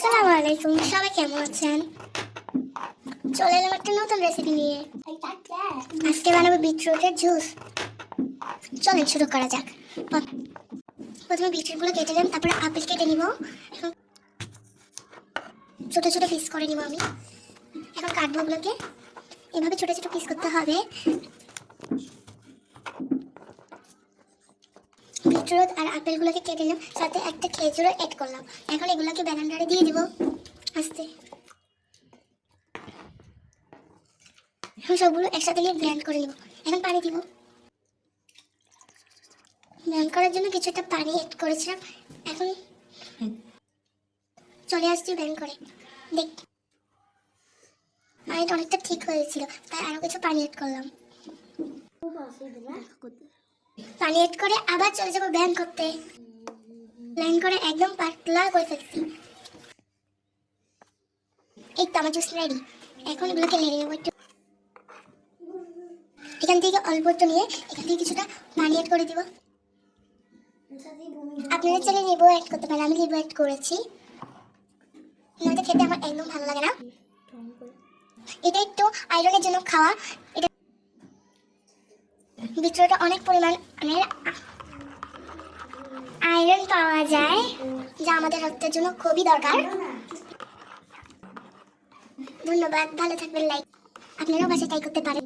আসসালামু আলাইকুম, সবাই কেমন আছেন? চলে এলাম একটা নতুন রেসিপি নিয়ে। আজকে বানাবো বিটরুটের জুস। চলেন শুরু করা যাক। প্রথমে বিটরুটগুলো কেটে নিলাম, তারপরে আপেল কেটে নিব। এখন ছোট ছোট পিস করে নিব আমি। এখন কাটবো ওগুলোকে, এভাবে ছোট ছোট পিস করতে হবে। বিটরুট আর আপেলগুলোকে কেটে নিলাম, সাথে একটা খেজুরও অ্যাড করলাম। এখন এগুলোকে ব্লেন্ডারে দিয়ে দিব আস্তে। এখন সবগুলো একসাথে নিয়ে ব্লেন্ড করে নিব। এখন পানি দিব। ব্লেন্ড করার জন্য কিছুটা পানি অ্যাড করেছিলাম। এখন চলে আসছি ব্লেন্ড করে। দেখ, পানিটা অনেকটা ঠিক হয়েছিল, তাই আরো কিছু পানি অ্যাড করলাম। পানি অ্যাড করে আবার চলে যাবো ব্লেন্ড করতে। ব্লেন্ড করে একদম পাতলা করে ফেলছি। এই তো আমার জুস রেডি। এখন এগুলোকে নেড়ে নেবো একটু। এখান থেকে অল্প একটু নিয়ে এখান থেকে কিছুটা পানি অ্যাড করে দিব। আপনারা চাইলে লেবু অ্যাড করতে পারেন, আমি লেবু অ্যাড করেছি। নয়তো খেতে আমার একদম ভালো লাগে না। এটা একটু আয়রনের জন্য খাওয়া। এটা বিটরুটে অনেক পরিমাণের আয়রন পাওয়া যায়, যা আমাদের রক্তের জন্য খুবই দরকার। ধন্যবাদ, ভালো থাকবেন। লাইক আপনারাও বাসায় ট্রাই করতে পারেন।